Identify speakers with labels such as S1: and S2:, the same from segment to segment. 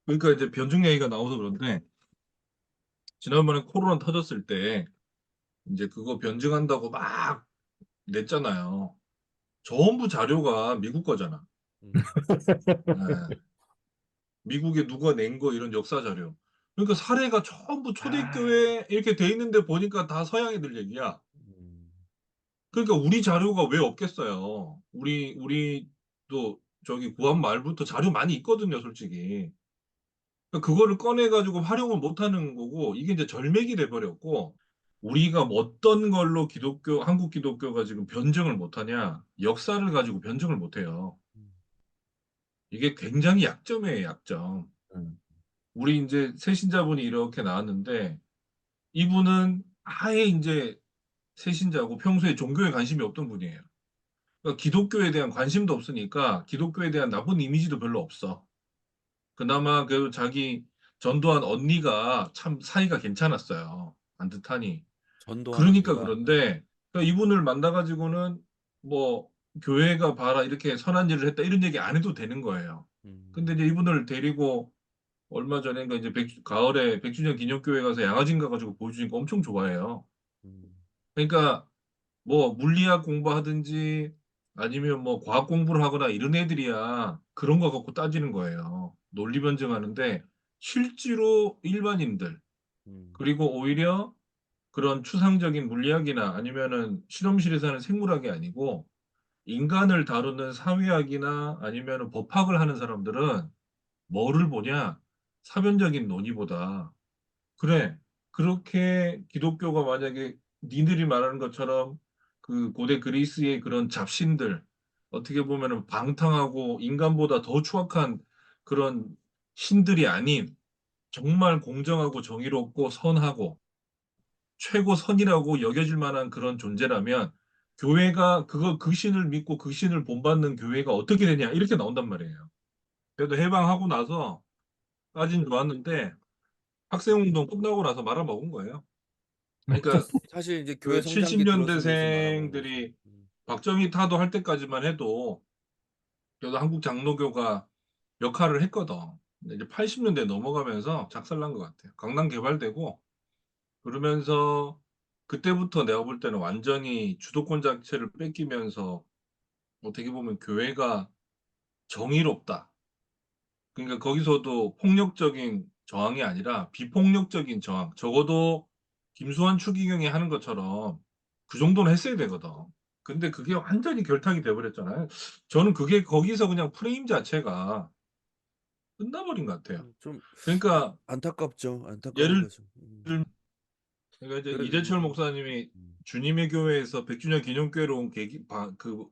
S1: 그러니까 이제 변증 얘기가 나와서 그런데 지난번에 코로나 터졌을 때 이제 그거 변증한다고 막 냈잖아요. 전부 자료가 미국 거잖아.
S2: 음,
S1: 예. 미국에 누가 낸 거 이런 역사 자료. 그러니까 사례가 전부
S2: 아,
S1: 초대교회 이렇게 돼 있는데 보니까 다 서양 애들 얘기야.
S2: 음,
S1: 그러니까 우리 자료가 왜 없겠어요. 우리도 저기 구한 말부터 자료 많이 있거든요, 솔직히. 그러니까 그거를 꺼내 가지고 활용을 못 하는 거고 이게 이제 절맥이 돼 버렸고 우리가 뭐 어떤 걸로 기독교 한국 기독교가 지금 변증을 못 하냐? 역사를 가지고 변증을 못 해요.
S2: 음,
S1: 이게 굉장히 약점이에요, 약점.
S2: 음.
S1: 우리 인제 새신자분이 이렇게 나왔는데 이분은 아예 인제 새신자고 평소에 종교에 관심이 없던 분이에요. 그러니까 기독교에 대한 관심도 없으니까 기독교에 대한 나쁜 이미지도 별로 없어. 그나마 그 자기 전도한 언니가 참 사이가 괜찮았어요, 반듯하니.
S2: 전도한
S1: 그러니까
S2: 언니가.
S1: 그런데 그러니까 이분을 만나 가지고는 뭐 "교회가 봐라. 이렇게 선한 일을 했다." 이런 얘기 안 해도 되는 거예요. 근데
S2: 음,
S1: 이제 이분을 데리고 얼마 전인가 이제 가을에 100 주년 기념교회 가서 양화진 가 가지고 보여주니까 엄청 좋아해요.
S2: 음,
S1: 그러니까 뭐 물리학 공부하든지 아니면 뭐 과학 공부를 하거나 이런 애들이야 그런 거 갖고 따지는 거예요. 논리 변증하는데 실제로 일반인들
S2: 음,
S1: 그리고 오히려 그런 추상적인 물리학이나 아니면은 실험실에서 하는 생물학이 아니고 인간을 다루는 사회학이나 아니면은 법학을 하는 사람들은 뭐를 보냐? 사변적인 논의보다 그래. 그렇게 기독교가 만약에 니들이 말하는 것처럼 그 고대 그리스의 그런 잡신들 어떻게 보면은 방탕하고 인간보다 더 추악한 그런 신들이 아닌 정말 공정하고 정의롭고 선하고 최고선이라고 여겨질 만한 그런 존재라면 교회가 그 신을 믿고 그 신을 본받는 교회가 어떻게 되냐 이렇게 나온단 말이에요. 그래도 해방하고 나서 까진 좋았는데 학생운동 끝나고 나서 말아먹은 거예요. 그러니까
S2: 사실 이제 교회
S1: 그
S2: 성장기
S1: 70
S2: 들어서면 이제 말아먹은 거죠.
S1: 년대생들이 박정희 타도 할 때까지만 해도 그래도 한국 장로교가 역할을 했거든. 근데 이제 80 년대 넘어가면서 작살난 것 같아요. 강남 개발되고 그러면서 그때부터 내가 볼 때는 완전히 주도권 자체를 뺏기면서 어떻게 보면 '교회가 정의롭다.' 그러니까 거기서도 폭력적인 저항이 아니라 비폭력적인 저항. 적어도 김수환 추기경이 하는 것처럼 그 정도는 했어야 되거든. 근데 그게 완전히 결탁이 돼 버렸잖아요. 저는 그게 거기서 그냥 프레임 자체가 끝나버린 것 같아요.
S2: 좀
S1: 그러니까
S2: 안타깝죠. 안타까운
S1: 예를
S2: 거죠.
S1: 들면 그러니까 이제
S2: 그래도
S1: 이재철
S2: 이제
S1: 목사님이
S2: 음,
S1: 주님의 교회에서 100 주년 기념교회로 온 그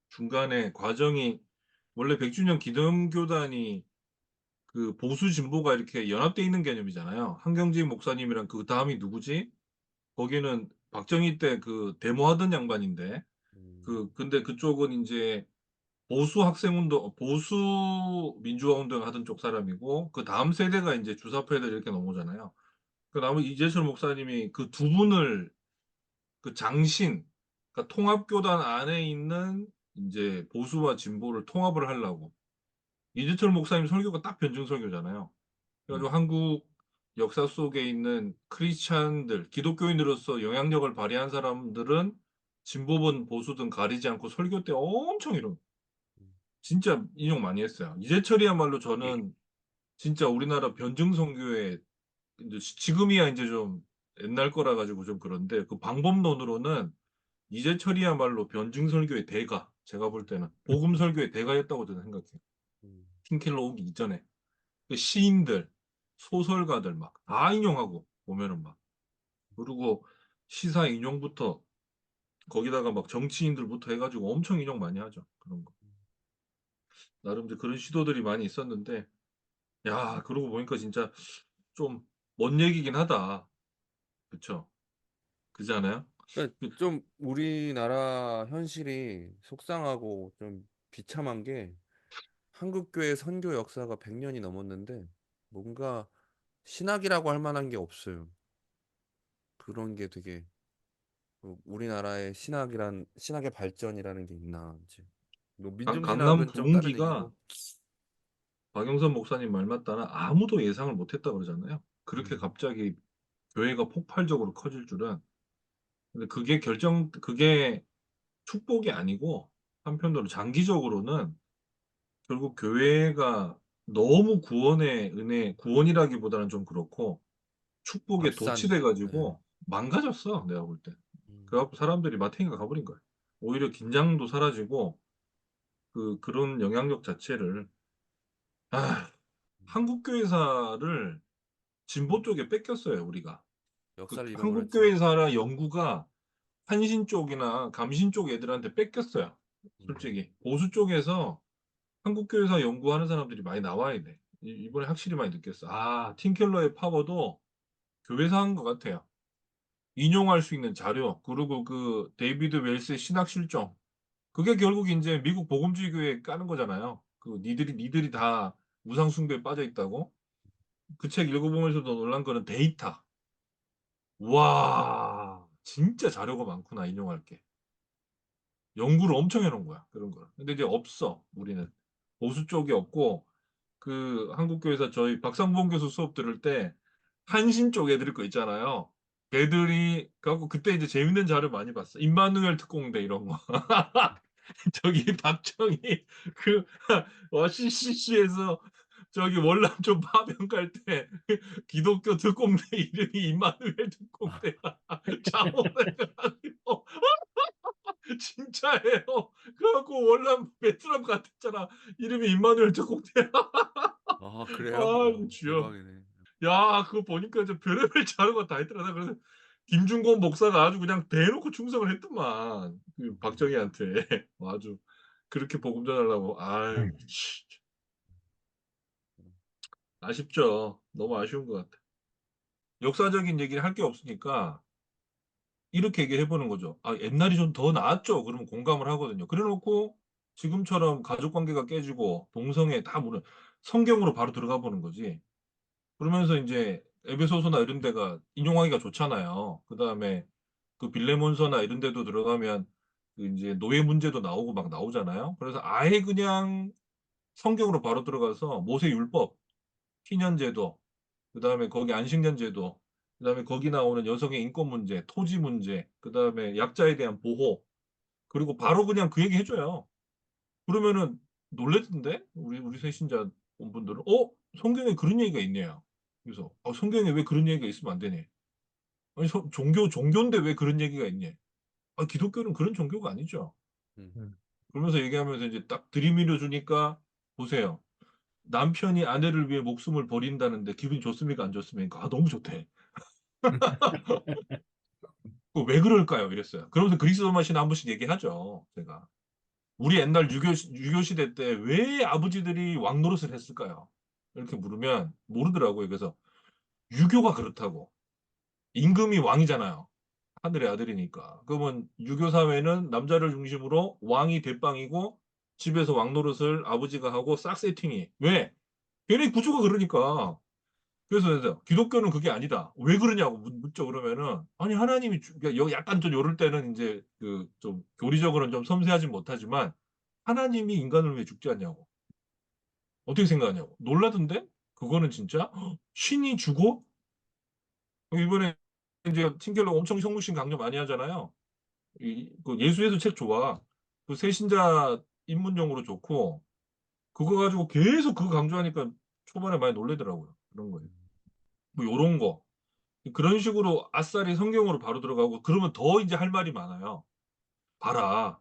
S1: 중간에 과정이 원래 100 주년 기념교단이 그 보수 진보가 이렇게 연합돼 있는 개념이잖아요. 한경직 목사님이랑 그다음이 누구지? 거기는 박정희 때 그 데모하던 양반인데 근데 그쪽은 인제 보수 학생운동 보수 민주화 운동을 하던 쪽 사람이고 그다음 세대가 인제 주사파애들 이렇게 넘어오잖아요. 나머지 이재철 목사님이 그 두 분을 그 장신 그러니까 통합교단 안에 있는 인제 보수와 진보를 통합을 하려고 이재철 목사님 설교가 딱 변증 설교잖아요. 그래 가지고
S2: 음,
S1: 한국 역사 속에 있는 크리스찬들 기독교인으로서 영향력을 발휘한 사람들은 진보든 보수든 가리지 않고 설교 때 엄청
S2: 음,
S1: 진짜 인용 많이 했어요. 이재철이야말로 저는 진짜 우리나라 변증 선교의 인제 지금이야 인제 좀 옛날 거라 가지고 좀 그런데 그 방법론으로는 이재철이야말로 변증 설교의 대가 제가 볼 때는 복음 설교의 대가였다고 저는 생각해요.
S2: 음,
S1: 팀켈러 오기 이전에. 그 시인들, 소설가들 막 다 인용하고 보면은 막. 그리고 시사 인용부터 거기다가 막 정치인들부터 해 가지고 엄청 인용 많이 하죠, 그런 거. 나름 이제 그런 시도들이 많이 있었는데 야 그러고 보니까 진짜 좀 먼 얘기긴 하다. 그쵸? 그렇지 않아요?
S2: 그러니까
S1: 그
S2: 좀 우리나라 현실이 속상하고 좀 비참한 게 한국 교회 선교 역사가 100년이 넘었는데 뭔가 신학이라고 할 만한 게 없어요. 그런 게 되게 우리나라의 신학의 발전이라는 게 있나 이제 뭐
S1: 강남
S2: 민중신학은 좀 다른
S1: 부흥기가
S2: 얘기고
S1: 박영선 목사님 말 맞다나 아무도 예상을 못했다 그러잖아요. 그렇게
S2: 음,
S1: 갑자기 교회가 폭발적으로 커질 줄은. 근데 그게 축복이 아니고 한편으로 장기적으로는 결국 교회가 너무 구원의 은혜, 구원이라기보다는 좀 그렇고 축복에
S2: 앞산. 예.
S1: 도취돼가지고 망가졌어, 내가 볼 때.
S2: 음,
S1: 그래갖고 사람들이 마탱이가 가버린 거야. 오히려 긴장도 사라지고 그런 영향력 자체를 아, 한국교회사를 진보 쪽에 뺏겼어요, 우리가.
S2: 역사를 잃어버렸지.
S1: 한국교회사라 연구가 한신 쪽이나 감신 쪽 애들한테 뺏겼어요.
S2: 음,
S1: 솔직히. 보수 쪽에서 한국교회사 연구하는 사람들이 많이 나와야 돼. 이번에 확실히 많이 느꼈어. 아, 팀켈러의 파워도 교회사 한 것 같아요. 인용할 수 있는 자료, 그리고 그 데이비드 웰스의 신학 실종. 그게 결국 이제 미국 복음주의 교회에 까는 거잖아요. 니들이 다 우상 숭배에 빠져 있다고. 그 책 읽어보면서도 놀란 거는 데이터. 와, 진짜 자료가 많구나, 인용할 게. 연구를 엄청 해놓은 거야, 그런 거. 근데 이제 없어, 우리는. 보수 쪽이 없고, 한국교회에서 저희 박상봉 교수 수업 들을 때, 한신 쪽 애들 거 있잖아요. 걔들이, 갖고 그때 이제 재밌는 자료 많이 봤어. 임마누엘 특공대 이런 거. 저기 박정희, 그, CCC에서 저기 월남촌 파병 갈 때, 기독교 특공대 이름이 임마누엘 특공대야. 자원해가지고. 진짜예요. 그래갖고 월남 베트남 같았잖아. 이름이 임마누엘 특공대야.
S2: 아, 그래요?
S1: 아,
S2: 와,
S1: 주여.
S2: 대박이네.
S1: 야, 그거 보니까 저 별의별 자료가 다 있더라. 나 그래서 김준권 목사가 아주 그냥 대놓고 충성을 했더만.
S2: 음,
S1: 박정희한테. 아주 그렇게 복음 전하려고. 아유, 아쉽죠. 너무 아쉬운 것 같아. 역사적인 얘기를 할 게 없으니까 이렇게 얘기해 보는 거죠. 아, 옛날이 좀 더 나았죠. 그러면 공감을 하거든요. 그래 놓고 지금처럼 가족 관계가 깨지고 동성애 다 무는 성경으로 바로 들어가 보는 거지. 그러면서 이제 에베소서나 이런 데가 인용하기가 좋잖아요. 그다음에 그 빌레몬서나 이런 데도 들어가면 그 이제 노예 문제도 나오고 막 나오잖아요. 그래서 아예 그냥 성경으로 바로 들어가서 모세 율법, 피년제도, 그다음에 거기 안식년제도, 그다음에 거기 나오는 여성의 인권 문제, 토지 문제, 그다음에 약자에 대한 보호, 그리고 바로 그냥 그 얘기 해줘요. 그러면은 놀랬던데 우리 새신자 분들은 성경에 그런 얘기가 있네요. 그래서 성경에 왜 그런 얘기가 있으면 안 되네. 아니 종교인데 왜 그런 얘기가 있냐? 아, 기독교는 그런 종교가 아니죠.
S2: 음.
S1: 그러면서 얘기하면서 이제 딱 들이밀어 주니까 보세요. 남편이 아내를 위해 목숨을 버린다는데 기분이 좋습니까? 안 좋습니까? 아, 너무 좋대. 왜 그럴까요? 이랬어요. 그러면서 그리스 로마 신화 한 번씩 얘기하죠. 제가. 우리 옛날 유교 시대 때 왜 아버지들이 왕 노릇을 했을까요? 이렇게 물으면 모르더라고요. 그래서 유교가 그렇다고. 임금이 왕이잖아요. 하늘의 아들이니까. 그러면 유교 사회는 남자를 중심으로 왕이 대빵이고 집에서 왕 노릇을 아버지가 하고 싹 세팅이. 왜? 걔네 구조가 그러니까. 그래서 기독교는 그게 아니다. 왜 그러냐고 묻죠. 그러면은 아니 하나님이 그러니까 약간 좀 요럴 때는 이제 그 좀 교리적으로는 좀 섬세하진 못하지만 하나님이 인간을 왜 죽지 않냐고. 어떻게 생각하냐고. 놀라던데? 그거는 진짜 신이 죽어? 이번에 이제 팅켈러 엄청 성육신 강조 많이 하잖아요. 그 예수에서 책 좋아. 그 새신자 입문용으로 좋고 그거 가지고 계속 그거 강조하니까 초반에 많이 놀래더라고요. 그런 거예요. 뭐 요런 거. 그런 식으로 아싸리 성경으로 바로 들어가고 그러면 더 이제 할 말이 많아요. 봐라.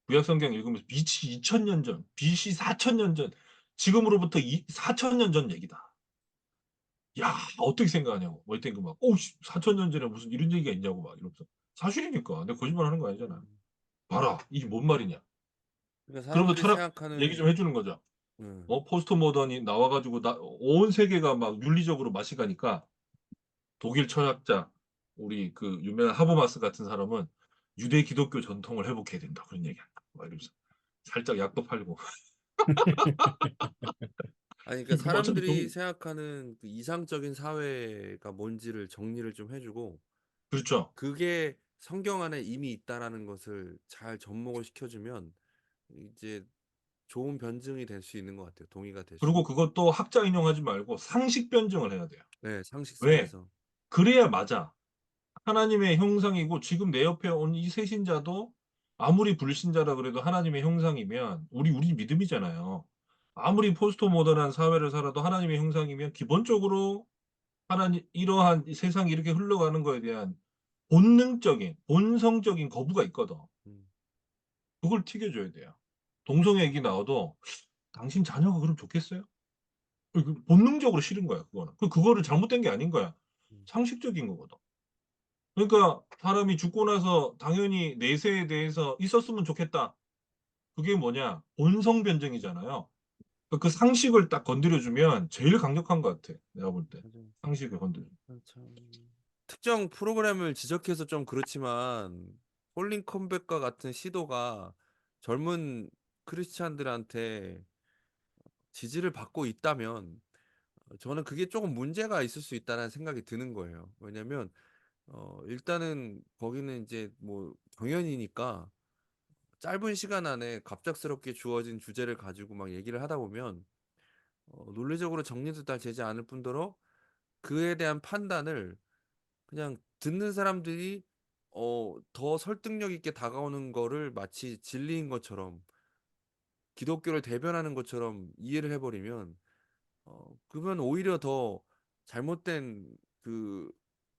S1: 구약 성경 읽으면서 BC 2000년 전, BC 4000년 전, 지금으로부터 4000년 전 얘기다. 야, 어떻게 생각하냐고. 뭐 이때 막, 4000년 전에 무슨 이런 얘기가 있냐고 막 이러면서. 사실이니까. 내가 거짓말 하는 거 아니잖아.
S2: 음.
S1: 봐라. 이게 뭔 말이냐.
S2: 그러니까
S1: 그러면서
S2: 사람들이
S1: 철학 얘기
S2: 생각하는
S1: 좀 해주는 거죠.
S2: 음,
S1: 포스트 모던이 나와가지고 온 세계가 막 윤리적으로 맛이 가니까 독일 철학자, 우리 그 유명한 하버마스 같은 사람은 유대 기독교 전통을 회복해야 된다. 그런 얘기한다. 막 이러면서 살짝 약도 팔고.
S2: 아니 그러니까
S1: 뭐 어차피
S2: 사람들이 생각하는 그 이상적인 사회가 뭔지를 정리를 좀 해주고
S1: 그렇죠.
S2: 그게 성경 안에 이미 있다라는 것을 잘 접목을 시켜주면 이제 좋은 변증이 될 수 있는 것 같아요. 동의가 될 수
S1: 그리고
S2: 있는.
S1: 그것도 학자 인용하지 말고 상식 변증을 해야 돼요.
S2: 네,
S1: 왜?
S2: 상식선에서.
S1: 그래야 맞아. 하나님의 형상이고 지금 내 옆에 온 이 세신자도 아무리 불신자라 그래도 하나님의 형상이면 우리 믿음이잖아요. 아무리 포스트 모던한 사회를 살아도 하나님의 형상이면 기본적으로 하나님 이러한 이 세상이 이렇게 흘러가는 거에 대한 본능적인 본성적인 거부가 있거든.
S2: 음,
S1: 그걸 튀겨줘야 돼요. 동성애 얘기 나와도 당신 자녀가 그럼 좋겠어요? 본능적으로 싫은 거야 그거는. 그거를 잘못된 게 아닌 거야.
S2: 음,
S1: 상식적인 거거든. 그러니까 사람이 죽고 나서 당연히 내세에 대해서 있었으면 좋겠다. 그게 뭐냐? 본성 변증이잖아요. 그 상식을 딱 건드려 주면 제일 강력한 것 같아. 내가 볼 때.
S2: 맞아요.
S1: 상식을 건드려.
S2: 참 특정 프로그램을 지적해서 좀 그렇지만 홀링 컴백과 같은 시도가 젊은 크리스찬들한테 지지를 받고 있다면 저는 그게 조금 문제가 있을 수 있다는 생각이 드는 거예요. 왜냐면 일단은 거기는 이제 뭐 경연이니까 짧은 시간 안에 갑작스럽게 주어진 주제를 가지고 막 얘기를 하다 보면 논리적으로 정리도 잘 되지 않을 뿐더러 그에 대한 판단을 그냥 듣는 사람들이 더 설득력 있게 다가오는 거를 마치 진리인 것처럼 기독교를 대변하는 것처럼 이해를 해버리면 그러면 오히려 더 잘못된 그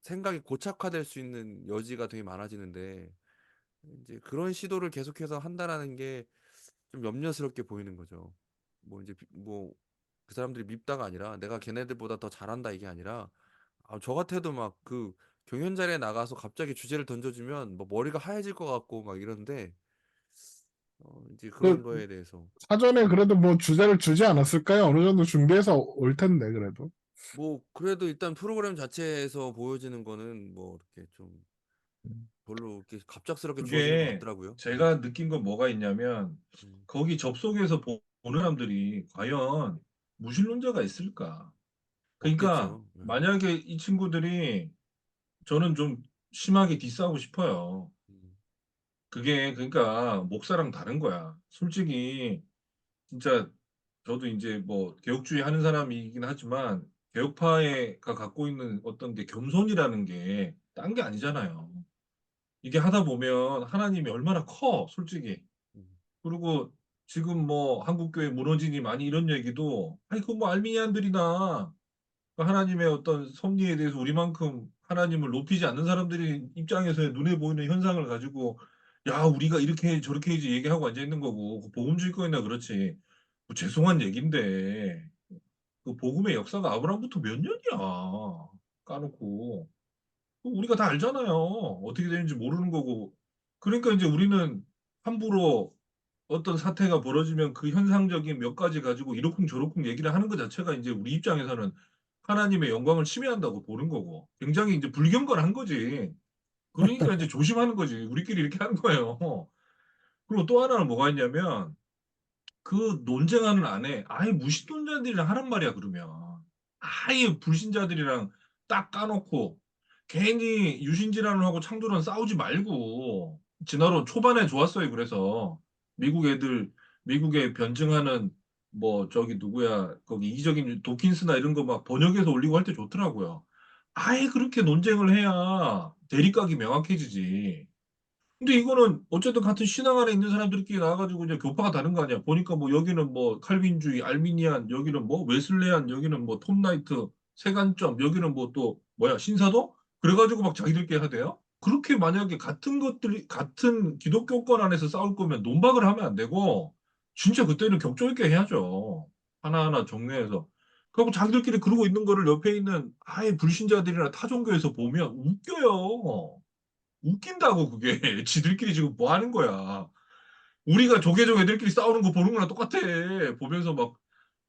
S2: 생각이 고착화될 수 있는 여지가 되게 많아지는데 이제 그런 시도를 계속해서 한다라는 게 좀 염려스럽게 보이는 거죠. 뭐 이제 뭐 그 사람들이 밉다가 아니라 내가 걔네들보다 더 잘한다 이게 아니라 저 같아도 막 그 경연 자리에 나가서 갑자기 주제를 던져주면 뭐 머리가 하얘질 것 같고 막 이런데 이제 그런
S3: 그
S2: 거에 대해서
S3: 사전에 그래도 뭐 주제를 주지 않았을까요? 어느 정도 준비해서 올 텐데 그래도.
S2: 뭐 그래도 일단 프로그램 자체에서 보여지는 거는 뭐 이렇게 좀 별로 이렇게 갑작스럽게 주어지는 것
S1: 그게
S2: 같더라고요. 네.
S1: 제가 느낀 건 뭐가 있냐면
S2: 음,
S1: 거기 접속해서 보는 사람들이 과연 무신론자가 있을까? 그러니까
S2: 없겠죠. 네.
S1: 만약에 이 친구들이 저는 좀 심하게 디스하고 싶어요.
S2: 음,
S1: 그게 그러니까 목사랑 다른 거야. 솔직히 진짜 저도 이제 뭐 개혁주의 하는 사람이긴 하지만 개혁파가 갖고 있는 어떤 게 겸손이라는 게 딴 게 아니잖아요. 이게 하다 보면 하나님이 얼마나 커, 솔직히.
S2: 음,
S1: 그리고 지금 뭐 한국교회 무너지니 많이 이런 얘기도 아니 그뭐 알미니안들이나 그 하나님의 어떤 섭리에 대해서 우리만큼 하나님을 높이지 않는 사람들이 입장에서의 눈에 보이는 현상을 가지고 야 우리가 이렇게 저렇게 이제 얘기하고 앉아 있는 거고 그 복음주의권이나 그렇지 뭐 죄송한 얘긴데 그 복음의 역사가 아브라함부터 몇 년이야 까놓고 우리가 다 알잖아요 어떻게 되는지 모르는 거고 그러니까 이제 우리는 함부로 어떤 사태가 벌어지면 그 현상적인 몇 가지 가지고 이러쿵저러쿵 얘기를 하는 것 자체가 이제 우리 입장에서는 하나님의 영광을 침해한다고 보는 거고 굉장히 이제 불경건한 거지. 그러니까 이제 조심하는 거지. 우리끼리 이렇게 하는 거예요. 그리고 또 하나는 뭐가 있냐면 그 논쟁하는 안에 아예 무신론자들이랑 하란 말이야 그러면. 아예 불신자들이랑 딱 까놓고 괜히 유신질환을 하고 창조론 싸우지 말고 진화론 초반에 좋았어요. 그래서 미국 애들 미국에 변증하는 뭐 저기 누구야 거기 이기적인 도킨스나 이런 거 막 번역해서 올리고 할 때 좋더라고요. 아예 그렇게 논쟁을 해야 대립각이 명확해지지. 근데 이거는 어쨌든 같은 신앙 안에 있는 사람들끼리 나와가지고 이제 교파가 다른 거 아니야. 보니까 뭐 여기는 뭐 칼빈주의, 알미니안, 여기는 뭐 웨슬레안, 여기는 뭐 톱나이트, 세관점, 여기는 뭐 또 뭐야 신사도? 그래가지고 막 자기들끼리 하대요. 그렇게 만약에 같은 것들이 같은 기독교권 안에서 싸울 거면 논박을 하면 안 되고 진짜 그때는 격조 있게 해야죠. 하나하나 정리해서. 그리고 자기들끼리 그러고 있는 거를 옆에 있는 아예 불신자들이나 타종교에서 보면 웃겨요. 웃긴다고 그게 지들끼리 지금 뭐 하는 거야. 우리가 조계종 애들끼리 싸우는 거 보는 거랑 똑같아. 보면서 막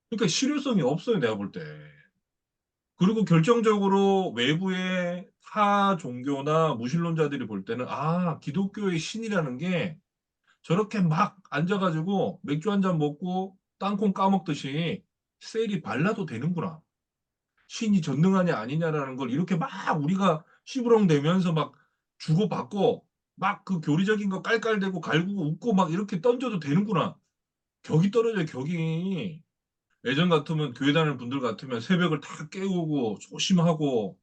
S1: 그러니까 실효성이 없어요 내가 볼 때. 그리고 결정적으로 외부의 타 종교나 무신론자들이 볼 때는 아 기독교의 신이라는 게 저렇게 막 앉아가지고 맥주 한 잔 먹고 땅콩 까먹듯이 셀이 발라도 되는구나. 신이 전능하냐 아니냐라는 걸 이렇게 막 우리가 시부렁대면서 막 주고받고 막 그 교리적인 거 깔깔대고 갈구고 웃고 막 이렇게 던져도 되는구나. 격이 떨어져요, 격이. 예전 같으면 교회 다니는 분들 같으면 새벽을 다 깨우고 조심하고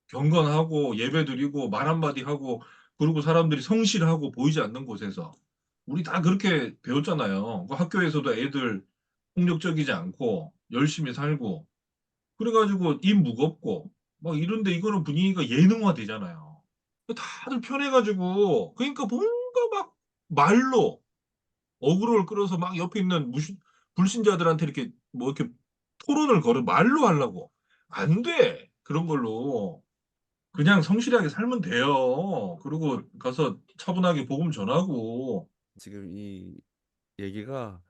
S1: 경건하고 예배 드리고 말 한마디 하고 그리고 사람들이 성실하고 보이지 않는 곳에서 우리 다 그렇게 배웠잖아요. 그 학교에서도 애들 폭력적이지 않고 열심히 살고 그래가지고 입 무겁고 막 이런데 이거는 분위기가 예능화 되잖아요. 다들 편해가지고 그러니까 뭔가 막 말로 어그로를 끌어서 막 옆에 있는 불신자들한테 이렇게 뭐 이렇게 토론을 걸어 말로 하려고 안 돼. 그런 걸로 그냥 성실하게 살면 돼요. 그리고 가서 차분하게 복음 전하고
S2: 지금 이 얘기가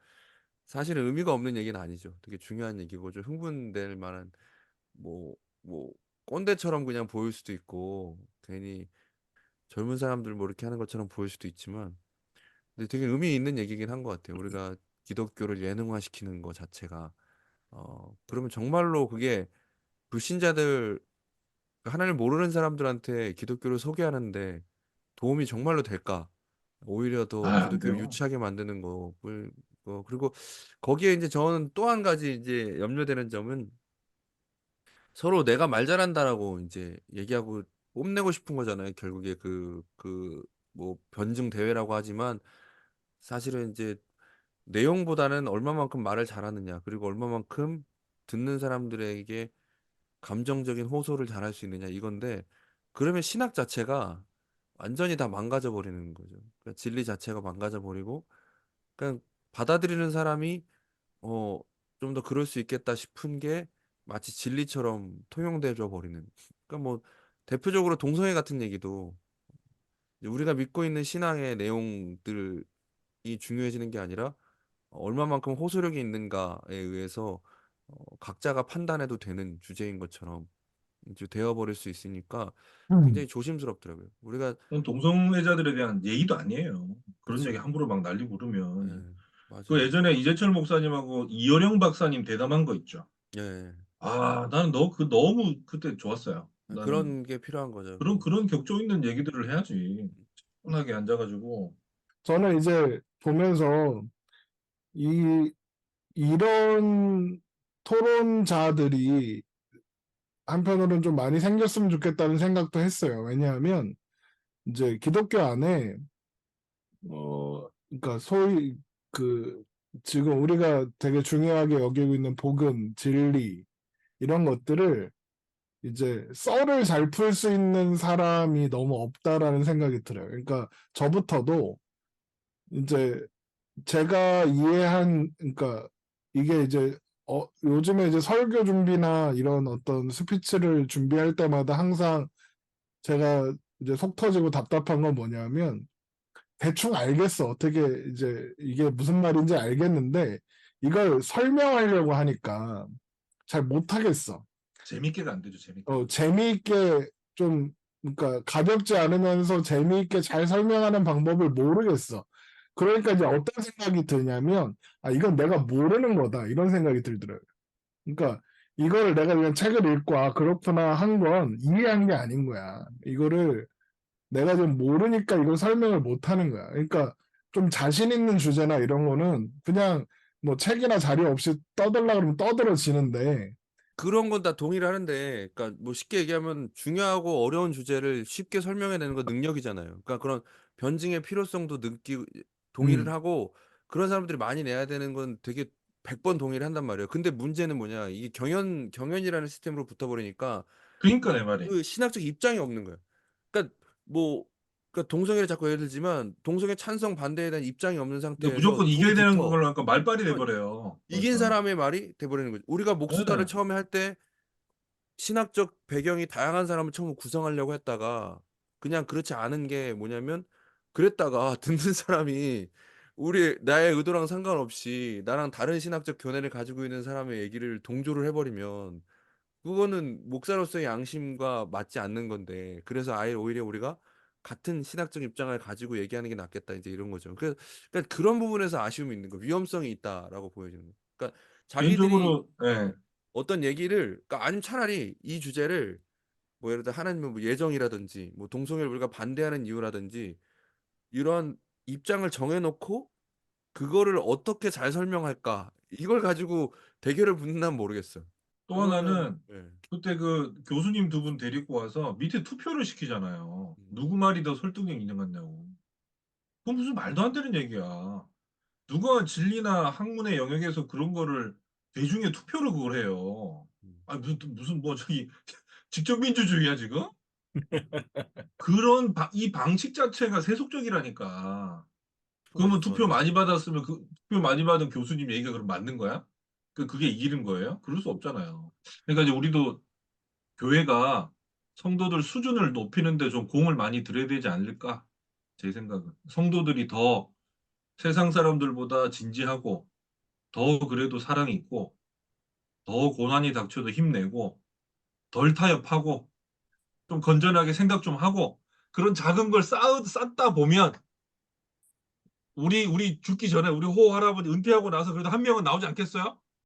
S2: 사실은 의미가 없는 얘기는 아니죠. 되게 중요한 얘기고 좀 흥분될 만한 뭐, 뭐, 꼰대처럼 그냥 보일 수도 있고, 괜히 젊은 사람들 뭐 이렇게 하는 것처럼 보일 수도 있지만, 근데 되게 의미 있는 얘기긴 한 것 같아요. 우리가 기독교를 예능화시키는 것 자체가, 그러면 정말로 그게 불신자들, 하나님을 모르는 사람들한테 기독교를 소개하는데 도움이 정말로 될까? 오히려 더
S1: 안
S2: 기독교를
S1: 돼요.
S2: 유치하게 만드는 그리고 거기에 이제 저는 또 한 가지 이제 염려되는 점은 서로 내가 말 잘한다라고 이제 얘기하고 뽐내고 싶은 거잖아요. 결국에 뭐 변증 대회라고 하지만 사실은 이제 내용보다는 얼마만큼 말을 잘하느냐, 그리고 얼마만큼 듣는 사람들에게 감정적인 호소를 잘할 수 있느냐 이건데 그러면 신학 자체가 완전히 다 망가져 버리는 거죠. 그러니까 진리 자체가 망가져 버리고 그냥 받아들이는 사람이 어, 좀 더 그럴 수 있겠다 싶은 게 마치 진리처럼 통용되어 버리는. 그러니까 뭐 대표적으로 동성애 같은 얘기도 이제 우리가 믿고 있는 신앙의 내용들이 중요해지는 게 아니라 얼마만큼 호소력이 있는가에 의해서 각자가 판단해도 되는 주제인 것처럼 이제 되어버릴 수 있으니까 굉장히 조심스럽더라고요. 우리가
S1: 그건 동성애자들에 대한 예의도 아니에요. 그런 얘기
S2: 그렇죠.
S1: 함부로 막 날리고 그러면.
S2: 예,
S1: 그
S2: 맞아요.
S1: 예전에 이재철 목사님하고 이어령 박사님 대담한 거 있죠.
S2: 예,
S1: 아, 나는 너무 그때 좋았어요. 나는
S2: 그런 게 필요한 거죠.
S1: 그런 격조 있는 얘기들을 해야지. 편하게 앉아가지고.
S3: 저는 이제 보면서 이 이런 토론자들이 한편으로는 좀 많이 생겼으면 좋겠다는 생각도 했어요. 왜냐하면 이제 기독교 안에 그러니까 소위 그 지금 우리가 되게 중요하게 여기고 있는 복음, 진리 이런 것들을 이제 썰을 잘 풀 수 있는 사람이 너무 없다라는 생각이 들어요. 그러니까 저부터도 이제 제가 이해한 그러니까 이게 이제 요즘에 이제 설교 준비나 이런 어떤 스피치를 준비할 때마다 항상 제가 이제 속 터지고 답답한 건 뭐냐면 대충 알겠어. 어떻게 이제 이게 무슨 말인지 알겠는데 이걸 설명하려고 하니까 잘 못하겠어.
S1: 재밌게가 안 되죠, 재밌게가.
S3: 재미있게 좀 그러니까 가볍지 않으면서 재미있게 잘 설명하는 방법을 모르겠어. 그러니까 이제 어떤 생각이 드냐면 아 이건 내가 모르는 거다 이런 생각이 들더라고요. 그러니까 이거를 내가 그냥 책을 읽고 아 그렇구나 한 건 이해한 게 아닌 거야. 이거를 내가 좀 모르니까 이걸 설명을 못 하는 거야. 그러니까 좀 자신 있는 주제나 이런 거는 그냥 뭐 책이나 자료 없이 떠들라 그러면 떠들어지는데
S2: 그런 건 다 동의를 하는데, 그러니까 뭐 쉽게 얘기하면 중요하고 어려운 주제를 쉽게 설명해내는 건 능력이잖아요. 그러니까 그런 변증의 필요성도 동의를
S3: 음,
S2: 하고 그런 사람들이 많이 내야 되는 건 되게 100번 동의를 한단 말이에요. 근데 문제는 뭐냐? 이게 경연이라는 시스템으로 붙어버리니까
S1: 그러니까 내 말이.
S2: 그 신학적 입장이 없는 거예요. 그러니까 뭐 그러니까 동성애를 자꾸 예를 들지만 동성애 찬성 반대에 대한 입장이 없는
S1: 근데
S2: 상태에서
S1: 무조건
S2: 둘이
S1: 이겨야 되는
S2: 붙어.
S1: 걸로 하니까 말빨이
S2: 그러면
S1: 돼버려요.
S2: 이긴
S1: 그러니까.
S2: 사람의 말이 돼버리는 거죠. 우리가 목수다를
S1: 네.
S2: 처음에 할 때 신학적 배경이 다양한 사람을 처음 구성하려고 했다가 그냥 그렇지 않은 게 뭐냐면 그랬다가 듣는 사람이 나의 의도랑 상관없이 나랑 다른 신학적 견해를 가지고 있는 사람의 얘기를 동조를 해버리면 그거는 목사로서의 양심과 맞지 않는 건데 그래서 아예 오히려 우리가 같은 신학적 입장을 가지고 얘기하는 게 낫겠다 이제 이런 거죠. 그러니까 그런 부분에서 아쉬움이 있는 거, 위험성이 있다라고 보여지는 거. 그러니까 자기들이
S1: 개인적으로, 예.
S2: 어떤 얘기를 그러니까 아니면 차라리 이 주제를 뭐 예를 들어 하나님의 뭐 예정이라든지 뭐 동성애를 우리가 반대하는 이유라든지 이런 입장을 정해놓고 그거를 어떻게 잘 설명할까? 이걸 가지고 대결을 붙는다면 모르겠어요.
S1: 또
S2: 그러면
S1: 하나는
S2: 예.
S1: 그때 그 교수님 두 분 데리고 와서 밑에 투표를 시키잖아요.
S2: 음.
S1: 누구 말이 더 설득력 있는 것 같냐고. 그건 무슨 말도 안 되는 얘기야. 누가 진리나 학문의 영역에서 그런 거를 대중의 투표로 그걸 해요.
S2: 음.
S1: 아, 무슨 뭐 저기 직접 민주주의야 지금? 그런 이 방식 자체가 세속적이라니까. 그러면
S2: 그렇죠.
S1: 투표
S2: 예.
S1: 많이 받았으면 그 투표 많이 받은 교수님 얘기가 그럼 맞는 거야? 그게 이기는 거예요? 그럴 수 없잖아요. 그러니까 이제 우리도 교회가 성도들 수준을 높이는데 좀 공을 많이 들여야 되지 않을까? 제 생각은. 성도들이 더 세상 사람들보다 진지하고, 더 그래도 사랑이 있고, 더 고난이 닥쳐도 힘내고, 덜 타협하고, 좀 건전하게 생각 좀 하고, 그런 작은 걸 쌓다 보면, 우리 죽기 전에 우리 호 할아버지 은퇴하고 나서 그래도 한 명은 나오지 않겠어요?